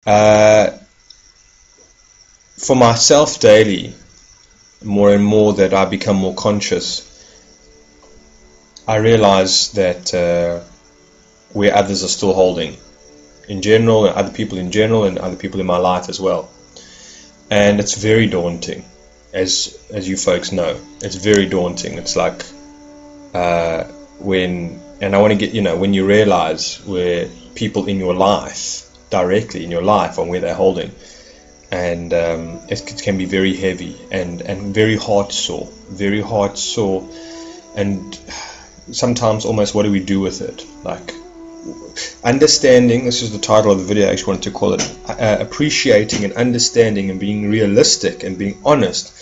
Uh, for myself daily, more and more that I become more conscious, I realize that where others are still holding, in general, and other people in general, and other people in my life as well. And it's very daunting, as you folks know. It's very daunting. It's like and I want to get, when you realize where people in your life, directly in your life, on where they're holding, and it can be very heavy and very heart sore, and sometimes almost, what do we do with it? Like, understanding, this is the title of the video I actually wanted to call it, appreciating and understanding and being realistic and being honest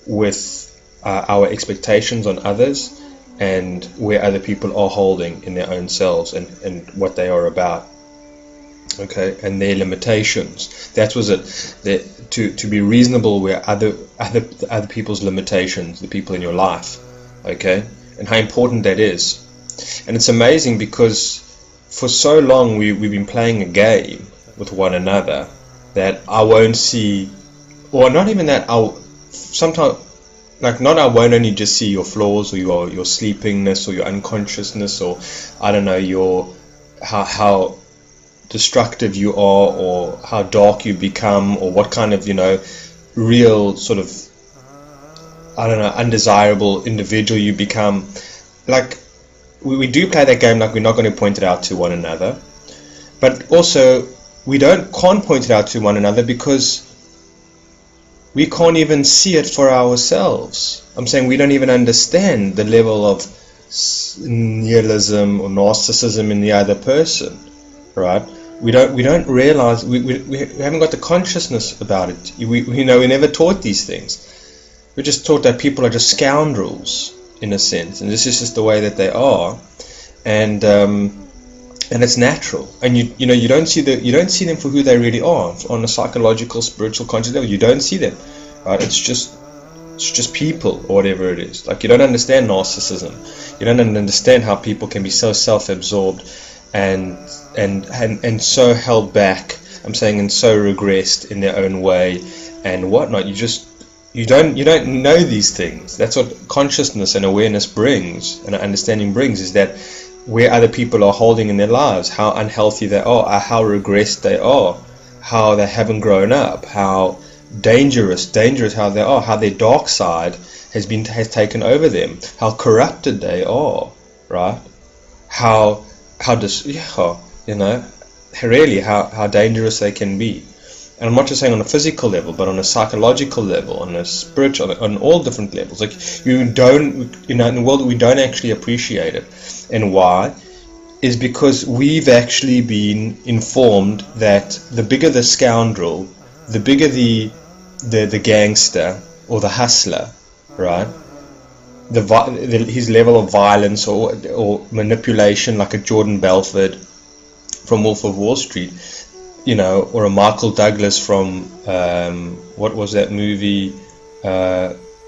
with our expectations on others, and where other people are holding in their own selves, and what they are about, okay, and their limitations. That was it. To be reasonable where other people's limitations, the people in your life, okay, and how important that is. And it's amazing because for so long we've been playing a game with one another that I won't see, or not even that, I'll sometimes, like, not I won't only just see your flaws or your sleepingness or your unconsciousness, or I don't know, your how destructive you are, or how dark you become, or what kind of real sort of, I don't know, undesirable individual you become. Like, we do play that game, like, we're not going to point it out to one another, but also we can't point it out to one another because we can't even see it for ourselves. I'm saying we don't even understand the level of nihilism or narcissism in the other person, right? We don't realize, we haven't got the consciousness about it. We never taught these things. We're just taught that people are just scoundrels, in a sense, and this is just the way that they are, and it's natural, and you don't see them for who they really are on a psychological, spiritual, conscious level. You don't see them, right? It's just people, or whatever it is. Like, you don't understand narcissism. You don't understand how people can be so self-absorbed and so held back. I'm saying, and so regressed in their own way and whatnot. You don't know these things. That's what consciousness and awareness brings, and understanding brings, is that where other people are holding in their lives, how unhealthy they are, how regressed they are, how they haven't grown up, how dangerous how they are, how their dark side has taken over them, how corrupted they are, right? Really how dangerous they can be. And I'm not just saying on a physical level, but on a psychological level, on a spiritual, on all different levels. Like, in the world, we don't actually appreciate it. And why? Is because we've actually been informed that the bigger the scoundrel, the bigger the gangster or the hustler, right? His level of violence or manipulation, like a Jordan Belford from Wolf of Wall Street, or a Michael Douglas from what was that movie,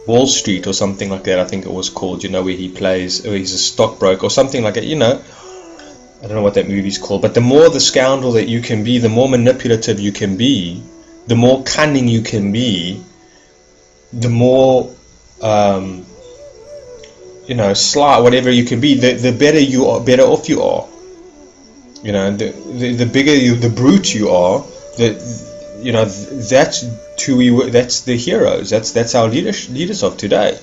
Wall Street or something like that, I think it was called, where he's a stockbroker or something like that, I don't know what that movie's called. But the more the scoundrel that you can be, the more manipulative you can be, the more cunning you can be, the more sly, whatever you can be, the better off you are. The bigger the brute you are, that's that's the heroes. That's our leaders of today.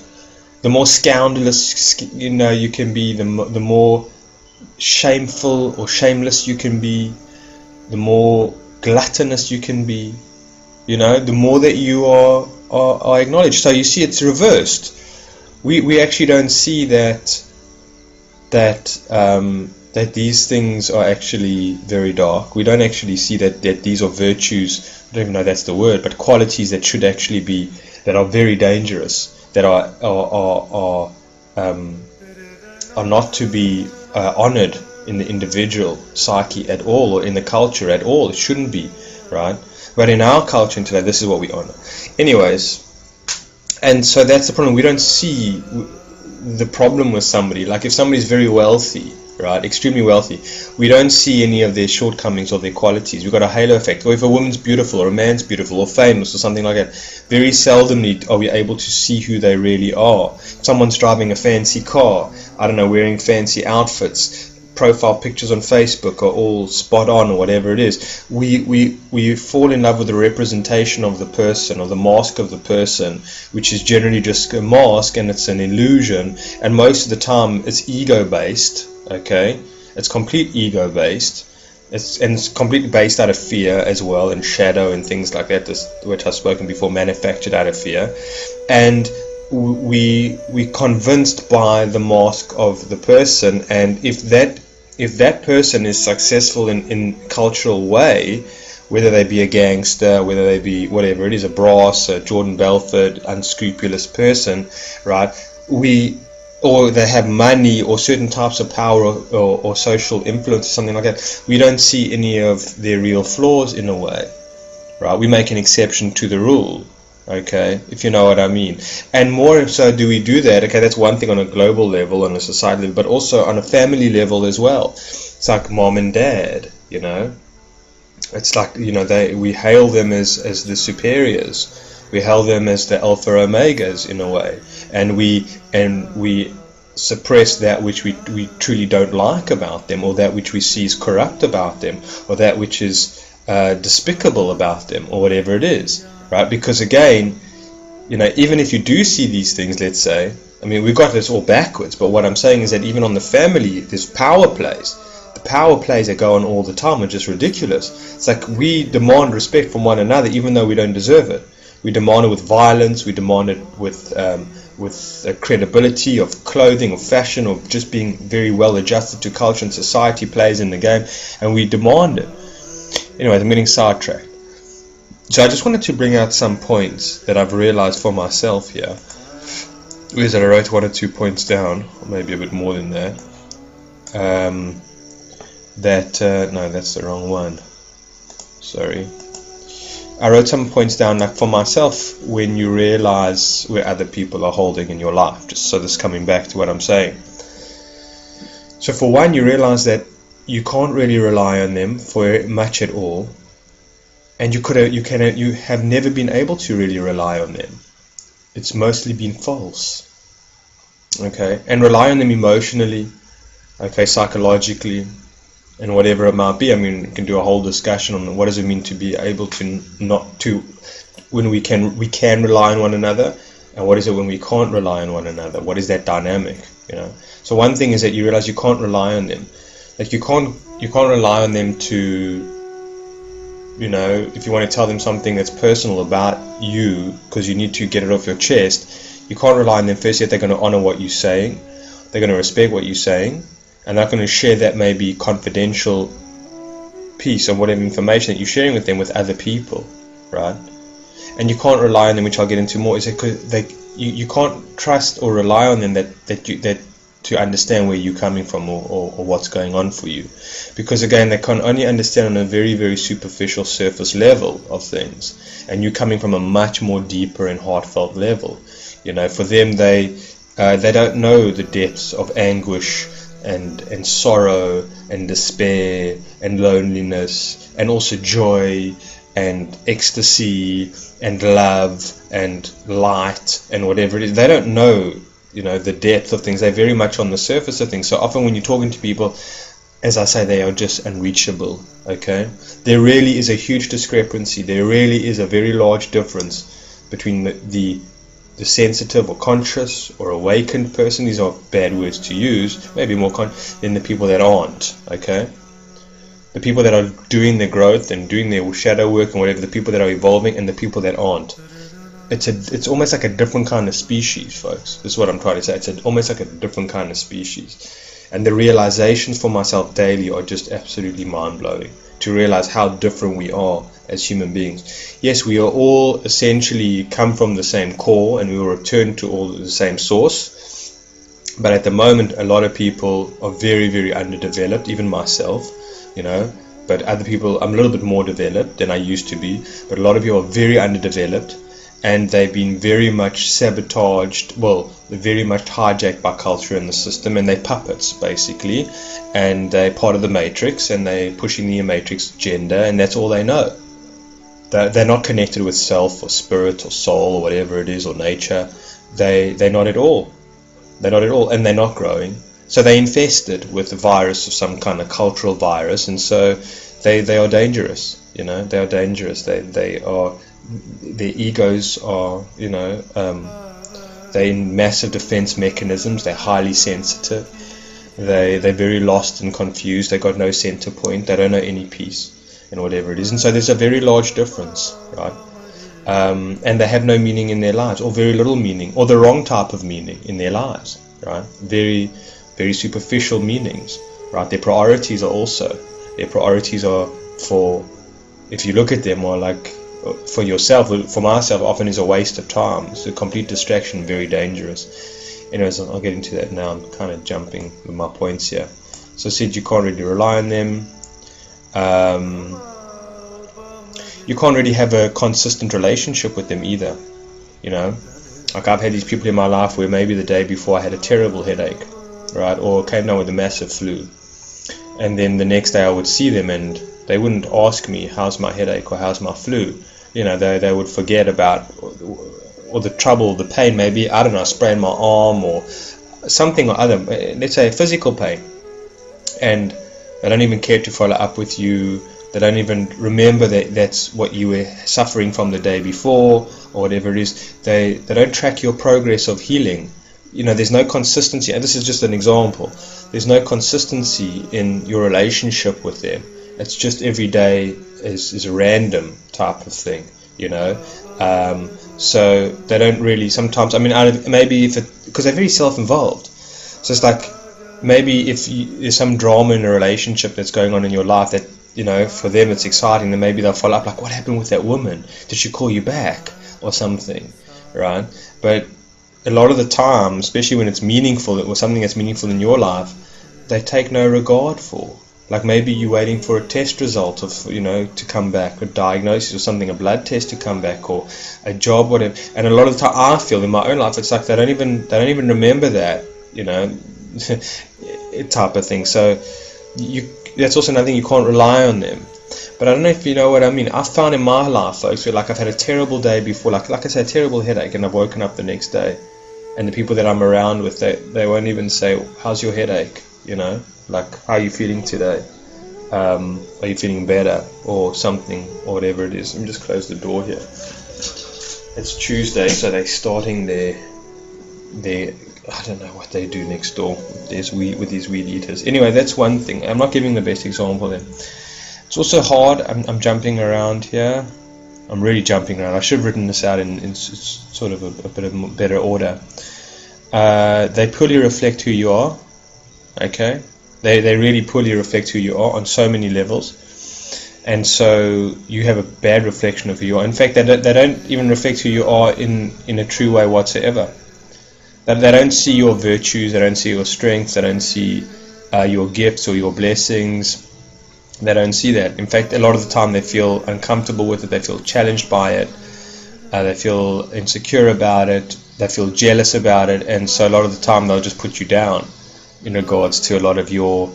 The more scandalous you can be, the more shameful or shameless you can be, the more gluttonous you can be. The more that you are acknowledged. So you see, it's reversed. We actually don't see that these things are actually very dark. We don't actually see that these are virtues, I don't even know that's the word, but qualities that should actually be, that are very dangerous, that are not to be honored in the individual psyche at all, or in the culture at all. It shouldn't be, right? But in our culture today, this is what we honor. Anyways, and so that's the problem. We don't see the problem with somebody. Like, if somebody's very wealthy, right? Extremely wealthy. We don't see any of their shortcomings or their qualities. We've got a halo effect. Or if a woman's beautiful or a man's beautiful or famous or something like that, very seldomly are we able to see who they really are. Someone's driving a fancy car, I don't know, wearing fancy outfits, profile pictures on Facebook are all spot on or whatever it is. We fall in love with the representation of the person or the mask of the person, which is generally just a mask and it's an illusion, and most of the time it's ego based. Okay, it's complete ego based. It's completely based out of fear as well, and shadow and things like that, which I've spoken before, manufactured out of fear. And we convinced by the mask of the person, and if that person is successful in cultural way, whether they be a gangster, whether they be whatever it is, a brass, a Jordan Belfort, unscrupulous person, right? Or they have money or certain types of power or social influence or something like that, we don't see any of their real flaws in a way, right? We make an exception to the rule, okay, if you know what I mean. And more so do we do that, okay, that's one thing on a global level, on a society level, but also on a family level as well. It's like mom and dad, you know. It's like, you know, we hail them as the superiors. We hail them as the alpha omegas in a way, and we suppress that which we truly don't like about them, or that which we see is corrupt about them, or that which is despicable about them, or whatever it is, right? Because again, you know, even if you do see these things, let's say, I mean, we've got this all backwards, but what I'm saying is that even on the family, there's power plays. The power plays that go on all the time are just ridiculous. It's like we demand respect from one another even though we don't deserve it. We demand it with violence, we demand it with credibility of clothing or fashion, or just being very well adjusted to culture and society plays in the game, and we demand it. Anyway, I'm getting sidetracked. So I just wanted to bring out some points that I've realized for myself here. Is that I wrote 1 or 2 points down, or maybe a bit more than that. No, that's the wrong one. Sorry. I wrote some points down, like for myself, when you realize where other people are holding in your life, just so this is coming back to what I'm saying. So for one, you realize that you can't really rely on them for much at all, and you have never been able to really rely on them. It's mostly been false. Okay, and rely on them emotionally, okay, psychologically, and whatever it might be. I mean, we can do a whole discussion on what does it mean to be able to when we can rely on one another, and what is it when we can't rely on one another. What is that dynamic, you know? So one thing is that you realize you can't rely on them. Like you can't rely on them to, you know, if you want to tell them something that's personal about you because you need to get it off your chest, you can't rely on them first, yet they're going to honor what you're saying, they're going to respect what you're saying, and they're going to share that maybe confidential piece of whatever information that you're sharing with them with other people, right? And you can't rely on them, which I'll get into more, is because you can't trust or rely on them that to understand where you're coming from or what's going on for you, because again, they can only understand on a very, very superficial surface level of things, and you're coming from a much more deeper and heartfelt level. You know, for them, they don't know the depths of anguish and sorrow and despair and loneliness, and also joy and ecstasy and love and light and whatever it is. They don't know, you know, the depth of things. They're very much on the surface of things. So often when you're talking to people, as I say, they are just unreachable. Okay, there really is a huge discrepancy. There really is a very large difference between the sensitive or conscious or awakened person. These are bad words to use, maybe more than the people that aren't. Okay, the people that are doing their growth and doing their shadow work and whatever, the people that are evolving, and the people that aren't. It's almost like a different kind of species, folks. This is what I'm trying to say. It's almost like a different kind of species. And the realizations for myself daily are just absolutely mind-blowing, to realize how different we are as human beings. Yes, we are all essentially come from the same core, and we will return to all the same source. But at the moment, a lot of people are very, very underdeveloped, even myself, you know. But other people, I'm a little bit more developed than I used to be. But a lot of you are very underdeveloped. and they've been very much sabotaged, well, they're very much hijacked by culture and the system, and they're puppets basically, and they're part of the matrix, and they're pushing the matrix agenda, and that's all they know. They're not connected with self or spirit or soul or whatever it is, or nature. They're not at all. They're not at all, and they're not growing. So they're infested with a virus of some kind of cultural virus, and so they are dangerous. You know, they are dangerous. They are, their egos are, you know, they're in massive defense mechanisms. They're highly sensitive. They're very lost and confused. They got no center point. They don't know any peace in whatever it is, and so there's a very large difference, right? And they have no meaning in their lives, or very little meaning, or the wrong type of meaning in their lives, right? Very, very superficial meanings, right? Their priorities are for, if you look at them, are like, for yourself, for myself, often is a waste of time. It's a complete distraction, very dangerous. Anyways, I'll get into that now. I'm kind of jumping with my points here. So I said you can't really rely on them. You can't really have a consistent relationship with them either. You know, like I've had these people in my life where maybe the day before I had a terrible headache, right, or came down with a massive flu, and then the next day I would see them and they wouldn't ask me how's my headache or how's my flu. You know, they would forget about, or the trouble, the pain, maybe, I don't know, I sprained my arm or something or other, let's say physical pain, and they don't even care to follow up with you. They don't even remember that that's what you were suffering from the day before, or whatever it is. They don't track your progress of healing. You know, there's no consistency, and this is just an example. There's no consistency in your relationship with them. It's just every day is a random type of thing, you know. So they don't really, sometimes, I mean, maybe because they're very self-involved. So it's like, maybe if there's some drama in a relationship that's going on in your life that, you know, for them it's exciting, then maybe they'll follow up like, what happened with that woman? Did she call you back? Or something, right? But a lot of the time, especially when it's meaningful, or something that's meaningful in your life, they take no regard for. Like maybe you're waiting for a test result of, you know, to come back, a diagnosis or something, a blood test to come back, or a job, whatever. And a lot of the time, I feel in my own life, it's like they don't even remember that, you know, type of thing. So that's also another thing, you can't rely on them. But I don't know if you know what I mean. I've found in my life, folks, where like I've had a terrible day before, like I said, a terrible headache, and I've woken up the next day, and the people that I'm around with, they won't even say, how's your headache? You know, like, how are you feeling today? Are you feeling better or something, or whatever it is? Let me just close the door here. It's Tuesday, so they're starting their I don't know what they do next door with these weed eaters. Anyway, that's one thing. I'm not giving the best example then. It's also hard. I'm jumping around here. I'm really jumping around. I should have written this out in sort of a bit of better order. They poorly reflect who you are. Okay, they really poorly reflect who you are on so many levels, and so you have a bad reflection of who you are. In fact, they don't even reflect who you are in a true way whatsoever. They don't see your virtues, they don't see your strengths, they don't see your gifts or your blessings. They don't see that. In fact, a lot of the time they feel uncomfortable with it, they feel challenged by it, they feel insecure about it, they feel jealous about it, and so a lot of the time they'll just put you down in regards to a lot of your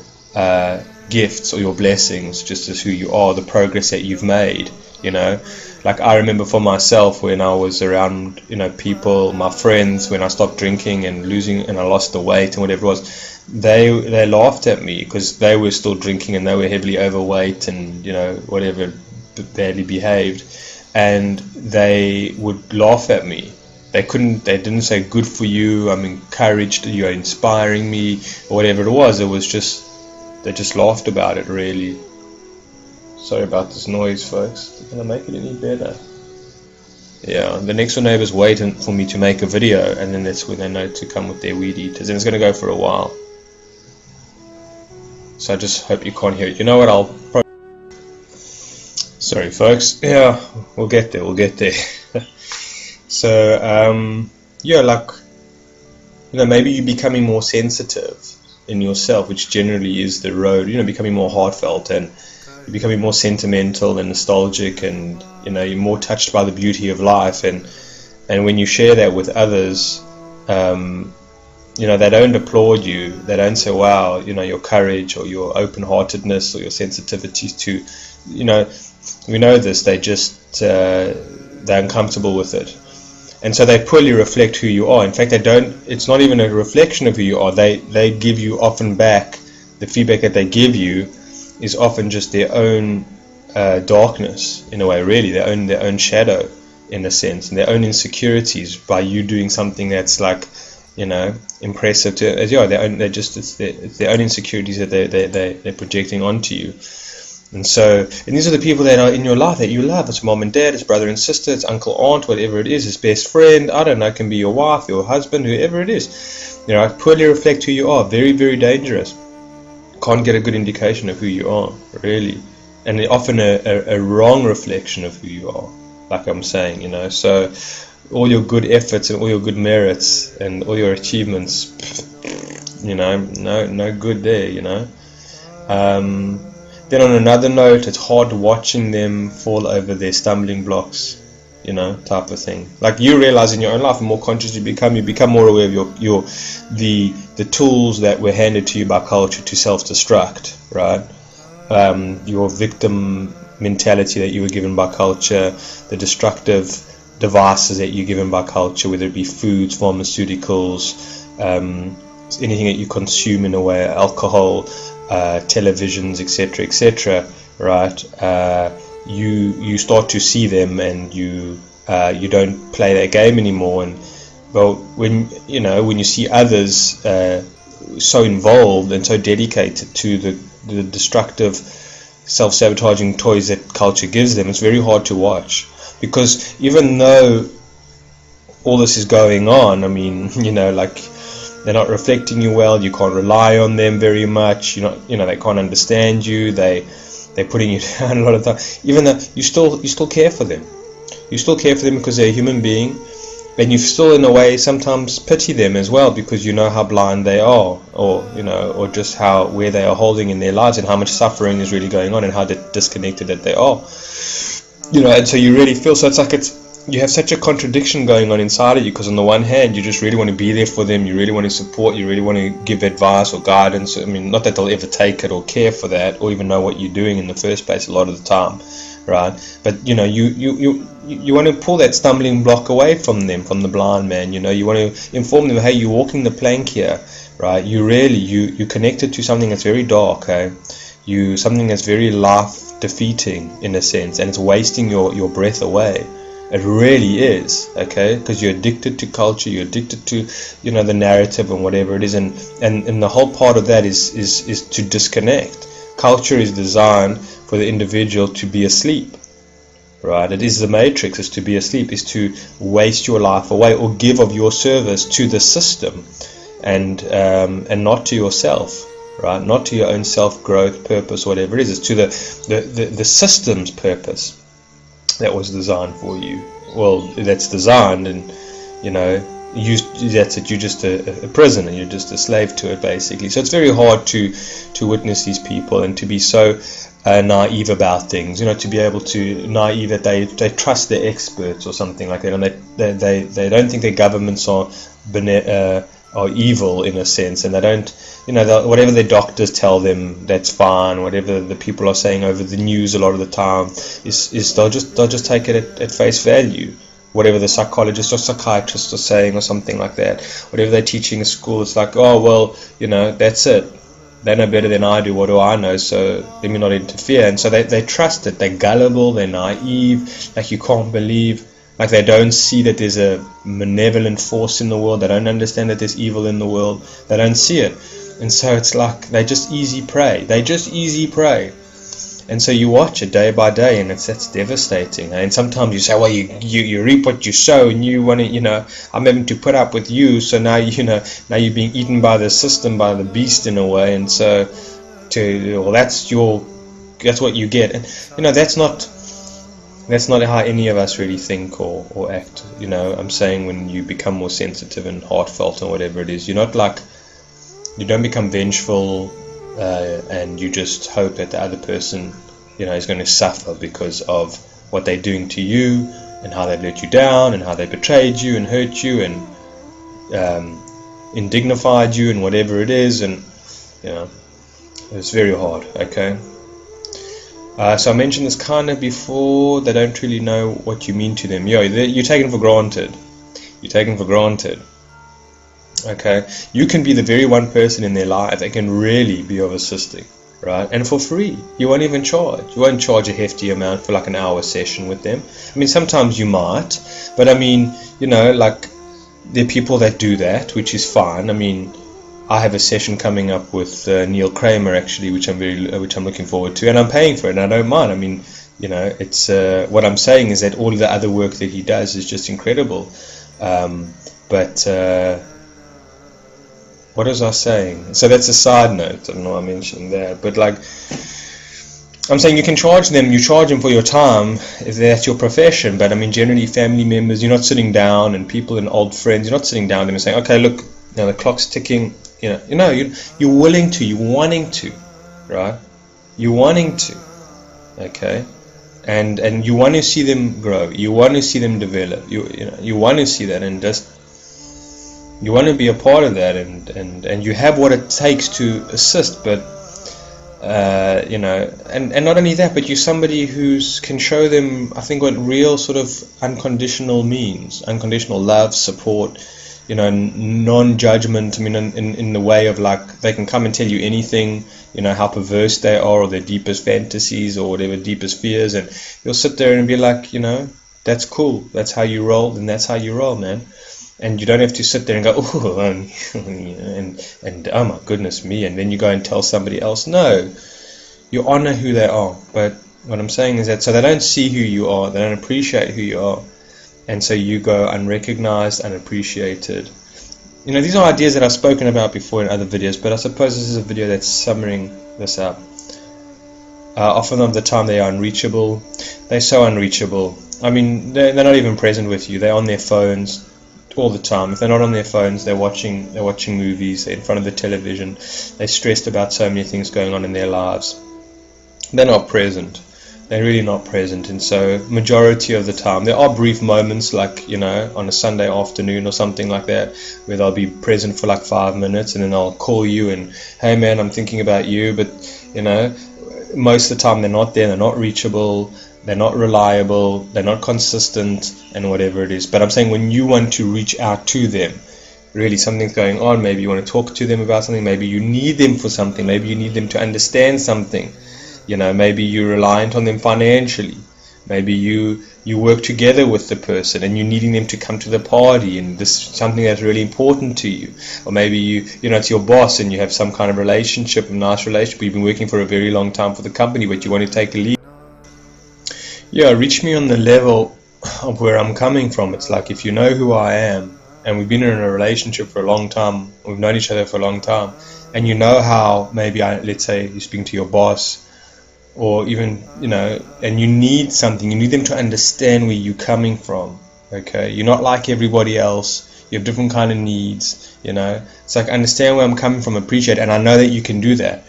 gifts or your blessings, just as who you are, the progress that you've made, you know. Like I remember for myself, when I was around, you know, people, my friends, when I stopped drinking and I lost the weight and whatever it was, they laughed at me because they were still drinking and they were heavily overweight and, you know, whatever, badly behaved, and they would laugh at me. They didn't say good for you, I'm encouraged, you're inspiring me, or whatever it was. It was just, they just laughed about it, really. Sorry about this noise, folks. Can I make it any better? Yeah, the next door neighbor's waiting for me to make a video, and then that's when they know to come with their weed eaters, and it's going to go for a while. So I just hope you can't hear it. You know what, sorry, folks. Yeah, we'll get there. So, yeah, like, you know, maybe you're becoming more sensitive in yourself, which generally is the road, you know, becoming more heartfelt, and you're becoming more sentimental and nostalgic, and, you know, you're more touched by the beauty of life, and And when you share that with others, they don't applaud you. They don't say, wow, your courage or your open-heartedness or your sensitivities to, we know this. They're uncomfortable with it. And so they poorly reflect who you are. In fact, it's not even a reflection of who you are. They give you often back, the feedback that they give you is often just their own darkness, in a way, really, their own shadow, in a sense, and their own insecurities by you doing something that's like, impressive to, it's their own insecurities that they're projecting onto you. And these are the people that are in your life that you love. It's mom and dad, it's brother and sister, it's uncle, aunt, whatever it is, it's best friend, I don't know, it can be your wife, your husband, whoever it is. Poorly reflect who you are. Very, very dangerous. Can't get a good indication of who you are, really. And often a wrong reflection of who you are, like I'm saying, So all your good efforts and all your good merits and all your achievements, no good there, Then on another note, it's hard watching them fall over their stumbling blocks, type of thing. Like you realize in your own life, the more conscious you become more aware of the tools that were handed to you by culture to self-destruct, right? Your victim mentality that you were given by culture, the destructive devices that you're given by culture, whether it be foods, pharmaceuticals, anything that you consume in a way, alcohol, televisions, etc., right? You start to see them, and you don't play that game anymore. And when you see others so involved and so dedicated to the destructive, self-sabotaging toys that culture gives them, it's very hard to watch, because even though all this is going on, they're not reflecting you well, you can't rely on them very much, they can't understand you, they're putting you down a lot of time, even though you still care for them. You still care for them because they're a human being, and you still in a way sometimes pity them as well, because you know how blind they are, or just where they are holding in their lives, and how much suffering is really going on, and how disconnected that they are. And so you really feel, so it's like you have such a contradiction going on inside of you, because on the one hand you just really want to be there for them, you really want to support, you really want to give advice or guidance. Not that they'll ever take it or care for that or even know what you're doing in the first place a lot of the time, right? But you want to pull that stumbling block away from them, from the blind man. You want to inform them, hey, you're walking the plank here, right? You're connected to something that's very dark, okay? Something that's very life defeating in a sense, and it's wasting your breath away. It really is, okay? Because you're addicted to culture, you're addicted to, the narrative and whatever it is, and the whole part of that is to disconnect. Culture is designed for the individual to be asleep, right? It is the matrix, is to be asleep, is to waste your life away or give of your service to the system, and not to yourself, right? Not to your own self-growth, purpose, whatever it is. It's to the system's purpose that was designed for you. Well, that's designed, and that's it. You're just a prisoner. You're just a slave to it, basically. So it's very hard to witness these people and to be so naive about things. To be able to naive that they trust their experts or something like that, and they don't think their governments are evil in a sense, and they don't, whatever their doctors tell them, that's fine. Whatever the people are saying over the news a lot of the time is they'll just take it at face value. Whatever the psychologists or psychiatrists are saying or something like that, whatever they're teaching in school, it's like, oh well, that's it. They know better than I do. What do I know? So let me not interfere. And so they trust it. They're gullible. They're naive. Like you can't believe. Like they don't see that there's a malevolent force in the world. They don't understand that there's evil in the world. They don't see it. And so it's like they just easy prey. And so you watch it day by day, and that's devastating. And sometimes you say, well, you reap what you sow, and you want to, I'm having to put up with you. So now now you're being eaten by the system, by the beast in a way. And so that's what you get. And that's not how any of us really think or act. I'm saying when you become more sensitive and heartfelt and whatever it is, you don't become vengeful, and you just hope that the other person, is going to suffer because of what they're doing to you. and how they've let you down, and how they betrayed you and hurt you and indignified you and whatever it is, and it's very hard. Okay. So I mentioned this kind of before. They don't really know what you mean to them. You're taken for granted. You're taken for granted. Okay. You can be the very one person in their life that can really be of assisting, right? And for free. You won't even charge. You won't charge a hefty amount for like an hour session with them. I mean, sometimes you might, but I mean, like there are people that do that, which is fine. I mean, I have a session coming up with Neil Kramer actually, which I'm looking forward to, and I'm paying for it, and I don't mind. I mean, it's what I'm saying is that all of the other work that he does is just incredible. But what was I saying? So that's a side note. I don't know why I mentioned that, but like I'm saying, you can charge them. You charge them for your time if that's your profession. But I mean, generally, family members, you're not sitting down, and people and old friends, you're not sitting down with them and saying, okay, look, the clock's ticking. You're willing to, you're wanting to, right? You're wanting to, okay, and you want to see them grow. You want to see them develop. You want to see that, and just you want to be a part of that, and you have what it takes to assist. But and not only that, but you're somebody who can show them, I think, what real sort of unconditional means: unconditional love, support. Non-judgment. I mean, in the way of like they can come and tell you anything, how perverse they are, or their deepest fantasies, or whatever deepest fears, and you'll sit there and be like, that's cool, that's how you roll, and that's how you roll, man. And you don't have to sit there and go, oh, and oh my goodness me, and then you go and tell somebody else. No, you honor who they are. But what I'm saying is that so they don't see who you are, they don't appreciate who you are. And so you go unrecognized, unappreciated. These are ideas that I've spoken about before in other videos, but I suppose this is a video that's summing this up. Often of the time they are unreachable. They're so unreachable. I mean, they're not even present with you. They're on their phones all the time. If they're not on their phones, they're watching movies, they're in front of the television. They're stressed about so many things going on in their lives. They're not present. They're really not present. And so majority of the time there are brief moments, like on a Sunday afternoon or something like that, where they'll be present for like 5 minutes, and then I'll call you and, hey man, I'm thinking about you. But most of the time they're not there, they're not reachable, they're not reliable, they're not consistent, and whatever it is. But I'm saying, when you want to reach out to them, really something's going on, maybe you want to talk to them about something, maybe you need them for something, maybe you need them to understand something. Maybe you're reliant on them financially. Maybe you work together with the person and you're needing them to come to the party, and this is something that's really important to you. Or maybe it's your boss and you have some kind of relationship, a nice relationship. You've been working for a very long time for the company, but you want to take a leave. Reach me on the level of where I'm coming from. It's like, if you know who I am, and we've been in a relationship for a long time, we've known each other for a long time, and you know how maybe let's say you're speaking to your boss, or even, and you need something, you need them to understand where you're coming from, okay? You're not like everybody else, you have different kind of needs, It's like, understand where I'm coming from, appreciate it, and I know that you can do that,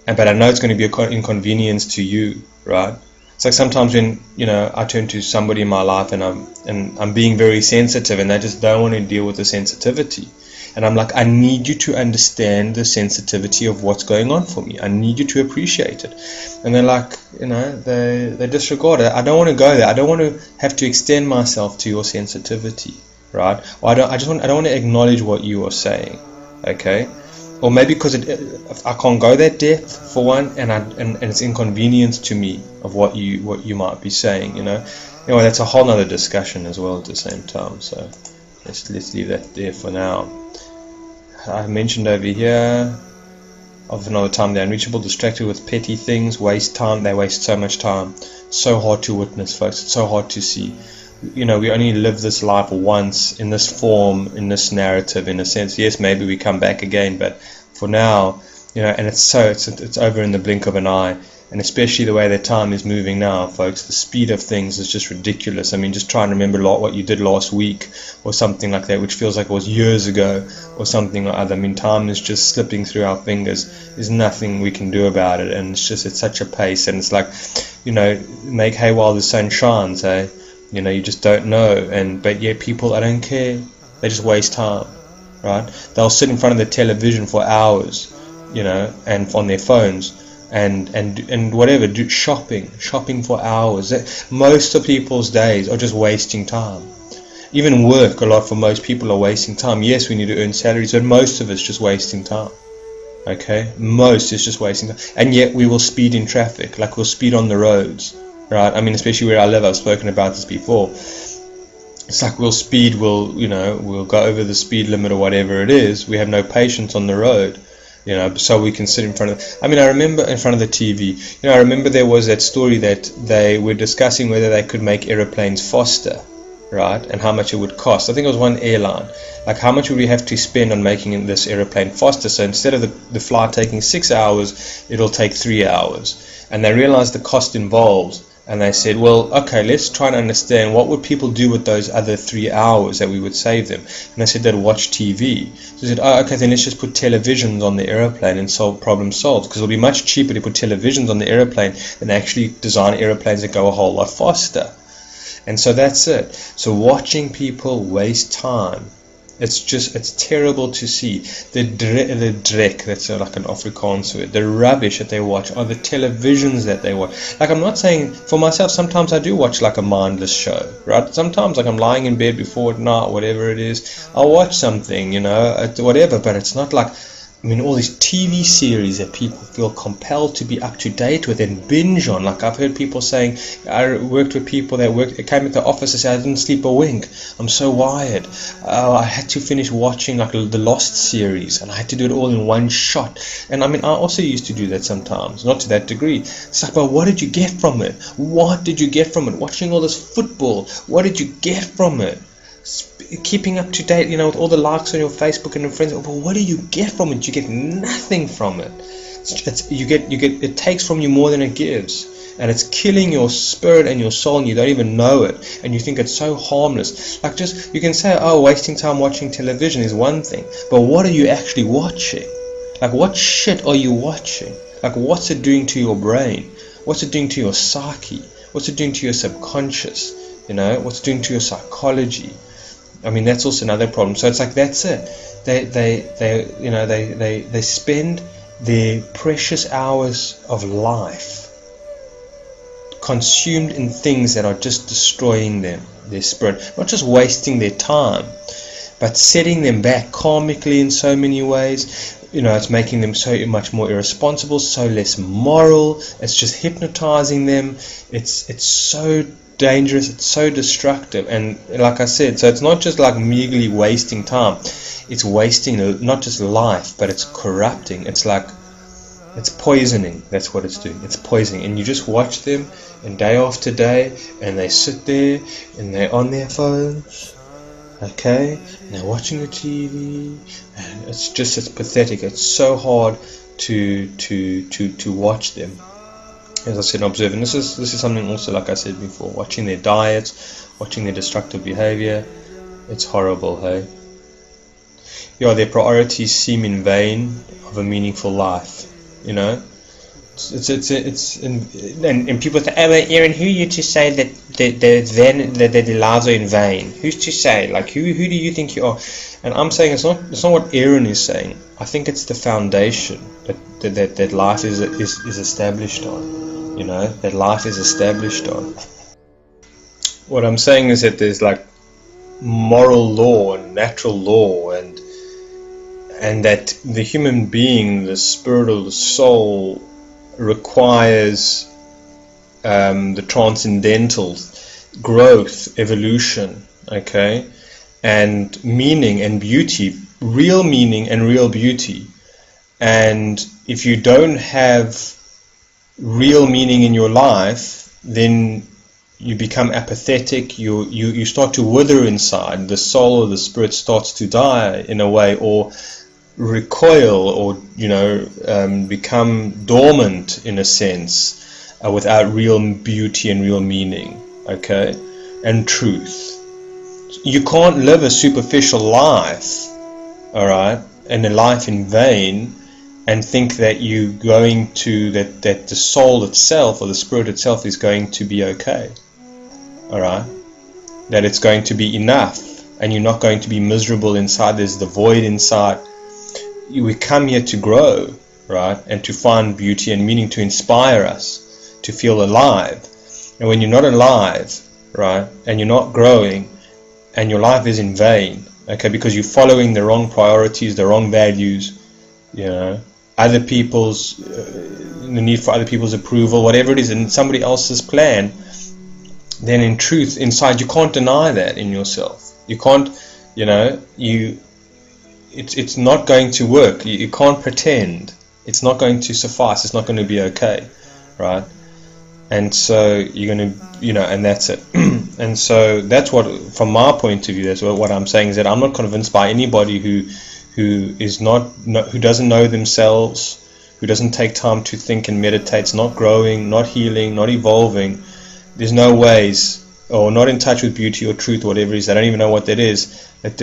but I know it's going to be an inconvenience to you, right? It's like sometimes when, I turn to somebody in my life and I'm being very sensitive, and they just don't want to deal with the sensitivity. And I'm like, I need you to understand the sensitivity of what's going on for me. I need you to appreciate it. And they're like, they disregard it. I don't want to go there. I don't want to have to extend myself to your sensitivity, right? Or I don't want to acknowledge what you are saying, okay? Or maybe because I can't go that depth, for one, and it's inconvenience to me of what you might be saying, Anyway, that's a whole other discussion as well at the same time. So let's leave that there for now. I mentioned over here, of another time they're unreachable, distracted with petty things, waste time. They waste so much time. So hard to witness, folks. It's so hard to see. We only live this life once, in this form, in this narrative, in a sense. Yes, maybe we come back again, but for now, and it's over in the blink of an eye. And especially the way that time is moving now, folks, the speed of things is just ridiculous. I mean, just try and remember what you did last week or something like that, which feels like it was years ago or something or other. I mean, time is just slipping through our fingers. There's nothing we can do about it, and it's such a pace. And it's like, make hay while the sun shines, eh? You know, you just don't know. But yet people, I don't care. They just waste time, right? They'll sit in front of the television for hours, you know, and on their phones, and whatever, do shopping for hours. Most of people's days are just wasting time. Even work, a lot for most people are wasting time. Yes, we need to earn salaries, but most of it's just wasting time. Okay, most is just wasting time, and yet we will speed in traffic, like we'll speed on the roads, right? I mean, especially where I live, I've spoken about this before. It's like we'll speed, we'll go over the speed limit or whatever it is. We have no patience on the road, you know, so we can sit in front of. I mean, I remember in front of the TV. You know, I remember there was that story that they were discussing whether they could make aeroplanes faster, right, and how much it would cost. I think it was one airline. Like, how much would we have to spend on making this aeroplane faster? So instead of the flight taking 6 hours, it'll take 3 hours. And they realized the cost involved, and they said, well, okay, let's try and understand what would people do with those other 3 hours that we would save them. And they said they'd watch TV. So they said, oh, okay, then let's just put televisions on the aeroplane and solve problem solved, because it'll be much cheaper to put televisions on the aeroplane than actually design aeroplanes that go a whole lot faster. And so that's it. So watching people waste time, it's terrible to see. The drek, that's like an Afrikaans word, the rubbish that they watch, or the televisions that they watch. Like, I'm not saying, for myself, sometimes I do watch like a mindless show, right? Sometimes, like, I'm lying in bed before at night, whatever it is, I'll watch something, you know, whatever, but it's not like, I mean, all these TV series that people feel compelled to be up to date with and binge on. Like, I've heard people saying, I worked with people that came at the office and said, I didn't sleep a wink. I'm so wired. I had to finish watching like the Lost series, and I had to do it all in one shot. And I mean, I also used to do that sometimes, not to that degree. It's like, but what did you get from it? What did you get from it? Watching all this football, what did you get from it? Keeping up to date, you know, with all the likes on your Facebook and your friends. But what do you get from it? You get nothing from it. It takes from you more than it gives, and it's killing your spirit and your soul, and you don't even know it, and you think it's so harmless. Like, just, you can say, oh, wasting time watching television is one thing, but what are you actually watching? Like, what shit are you watching? Like, what's it doing to your brain? What's it doing to your psyche? What's it doing to your subconscious? You know, what's it doing to your psychology? I mean, that's also another problem. So it's like, that's it. They spend their precious hours of life consumed in things that are just destroying them, their spirit. Not just wasting their time, but setting them back karmically in so many ways. You know, it's making them so much more irresponsible, so less moral. It's just hypnotizing them. It's so dangerous, it's so destructive. And like I said, so it's not just like meagerly wasting time, it's wasting not just life, but it's corrupting. It's like, it's poisoning. That's what it's doing. It's poisoning. And you just watch them, and day after day, and they sit there and they're on their phones, okay, and they're watching the TV, and it's pathetic. It's so hard to watch them, as I said, observing. This is something also, like I said before, watching their diets, watching their destructive behavior. It's horrible, hey? Yeah, their priorities seem in vain of a meaningful life, you know? And people say, oh, Aaron, who are you to say that their lives are in vain? Who's to say? Like, who do you think you are? And I'm saying it's not what Aaron is saying. I think it's the foundation that life is established on. You know, that life is established on. What I'm saying is that there's like moral law and natural law, and that the human being, the spirit or the soul, requires the transcendental growth, evolution, okay, and meaning and beauty, real meaning and real beauty. And if you don't have real meaning in your life, then you become apathetic, you start to wither inside. The soul or the spirit starts to die in a way, or recoil, or become dormant in a sense, without real beauty and real meaning, okay, and truth. You can't live a superficial life, alright, and a life in vain, and think that you going to that the soul itself or the spirit itself is going to be okay. Alright? that it's going to be enough, and you're not going to be miserable inside. There's the void inside. We come here to grow, right, and to find beauty and meaning, to inspire us, to feel alive. And when you're not alive, right, and you're not growing, and your life is in vain, okay, because you're following the wrong priorities, the wrong values, you know, other people's, the need for other people's approval, whatever it is, and somebody else's plan, then in truth, inside, you can't deny that in yourself. You can't, you know, it's not going to work. You can't pretend. It's not going to suffice. It's not going to be okay, right? And so you're going to, you know, and that's it. And so that's what, from my point of view, that's what I'm saying, is that I'm not convinced by anybody who doesn't know themselves, who doesn't take time to think and meditate, is not growing, not healing, not evolving. There's no ways, or not in touch with beauty or truth or whatever it is. They don't even know what that is. That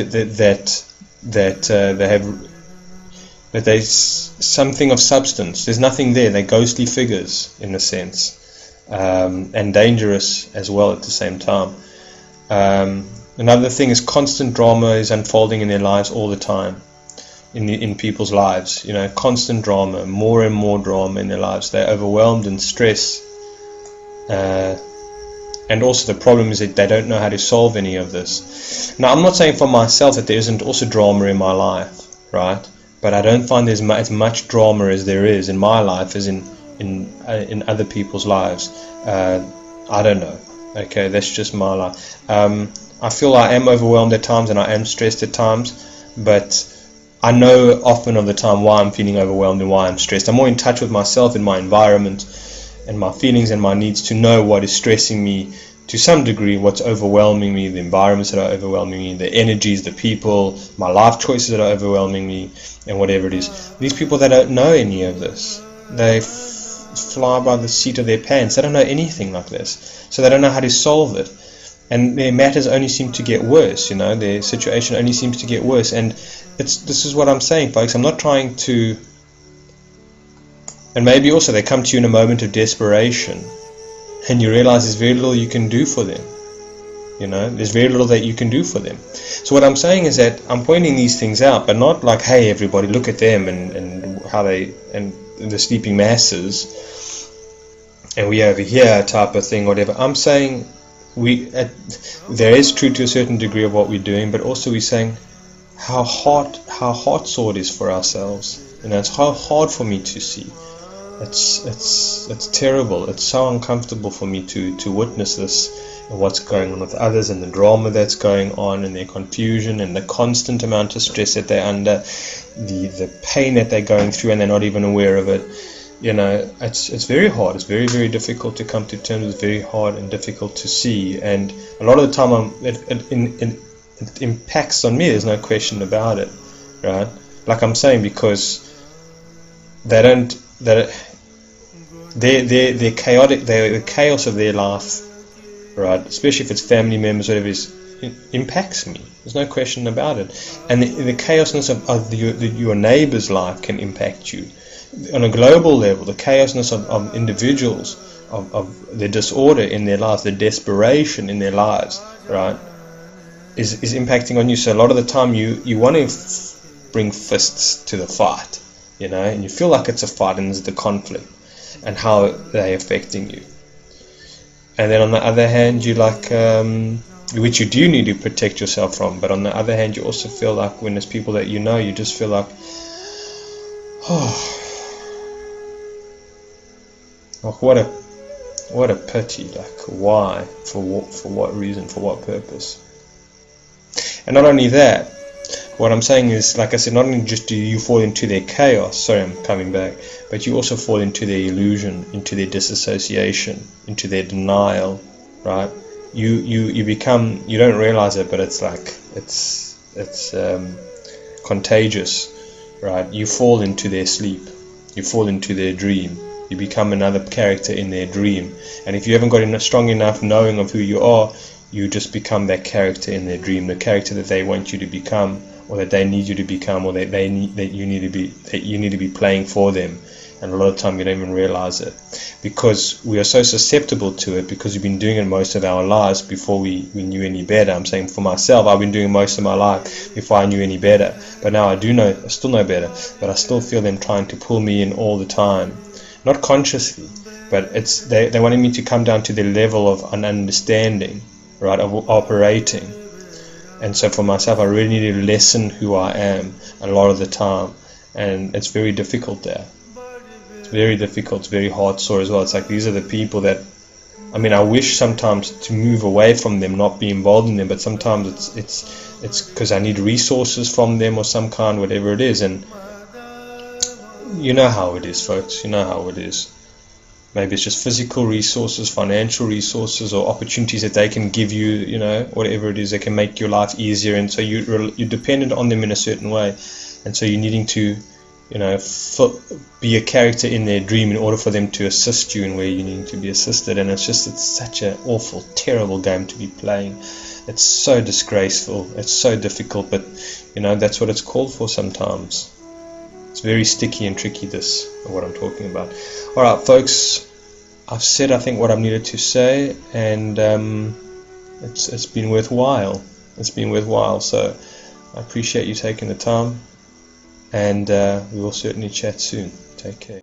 there's something of substance. There's nothing there. They're ghostly figures in a sense, and dangerous as well at the same time. Another thing is constant drama is unfolding in their lives all the time, in people's lives. You know, constant drama, more and more drama in their lives. They're overwhelmed and stressed. And also the problem is that they don't know how to solve any of this. Now, I'm not saying for myself that there isn't also drama in my life, right? But I don't find there's as much drama as there is in my life as in other people's lives. I don't know. Okay, that's just my life. I feel I am overwhelmed at times and I am stressed at times, but I know often of the time why I'm feeling overwhelmed and why I'm stressed. I'm more in touch with myself and my environment and my feelings and my needs to know what is stressing me to some degree, what's overwhelming me, the environments that are overwhelming me, the energies, the people, my life choices that are overwhelming me, and whatever it is. These people that don't know any of this, they fly by the seat of their pants. They don't know anything like this, so they don't know how to solve it, and their matters only seem to get worse. You know, their situation only seems to get worse. And this is what I'm saying, folks. I'm not trying to. And maybe also they come to you in a moment of desperation, and you realize there's very little you can do for them. You know, there's very little that you can do for them. So what I'm saying is that I'm pointing these things out, but not like, hey, everybody, look at them and how they, and the sleeping masses, and we over here type of thing, whatever. I'm saying there is truth to a certain degree of what we're doing, but also we're saying how hard sore it is for ourselves. You know, it's how hard for me to see. It's terrible. It's so uncomfortable for me to witness this, and what's going on with others, and the drama that's going on, and their confusion, and the constant amount of stress that they're under, the pain that they're going through, and they're not even aware of it. You know, it's very hard. It's very, very difficult to come to terms with. Very hard and difficult to see, and a lot of the time it impacts on me. There's no question about it, right? Like I'm saying, because they're chaotic. The chaos of their life, right? Especially if it's family members, whatever it is, it impacts me. There's no question about it. And the chaosness of your neighbor's life can impact you. On a global level, the chaosness of individuals, of the disorder in their lives, the desperation in their lives, right, is impacting on you. So a lot of the time you want to bring fists to the fight, you know, and you feel like it's a fight, and there's the conflict and how they're affecting you. And then on the other hand, you like, which you do need to protect yourself from, but on the other hand, you also feel like when there's people that you know, you just feel like, oh, like what a pity. Like, why? For what reason? For what purpose? And not only that, what I'm saying is, like I said, not only just do you fall into their chaos, sorry, I'm coming back, but you also fall into their illusion, into their disassociation, into their denial, right? You become, you don't realize it, but it's like, it's contagious, right? You fall into their sleep, you fall into their dream, you become another character in their dream, and if you haven't got a strong enough knowing of who you are, you just become that character in their dream, the character that they want you to become, or that they need you to become, or that you need to be playing for them. and a lot of the time we don't even realize it, because we are so susceptible to it, because we've been doing it most of our lives before we knew any better. I'm saying for myself, I've been doing most of my life before I knew any better, but now I still know better, but I still feel them trying to pull me in all the time, not consciously, but they wanted me to come down to their level of an understanding, right, of operating. And so for myself, I really need to lessen who I am a lot of the time, and it's very difficult there. It's very difficult. It's very hard sore as well. It's like these are the people that, I mean, I wish sometimes to move away from them, not be involved in them, but sometimes it's because I need resources from them or some kind, whatever it is. And you know how it is, folks. You know how it is. Maybe it's just physical resources, financial resources, or opportunities that they can give you, you know, whatever it is that can make your life easier. And so you're dependent on them in a certain way. And so you're needing to, you know, be a character in their dream in order for them to assist you in where you need to be assisted. And it's such an awful, terrible game to be playing. It's so disgraceful. It's so difficult, but, you know, that's what it's called for sometimes. It's very sticky and tricky, this, what I'm talking about. Alright, folks, I've said, I think, what I've needed to say, and it's been worthwhile. It's been worthwhile, so I appreciate you taking the time, and we will certainly chat soon. Take care.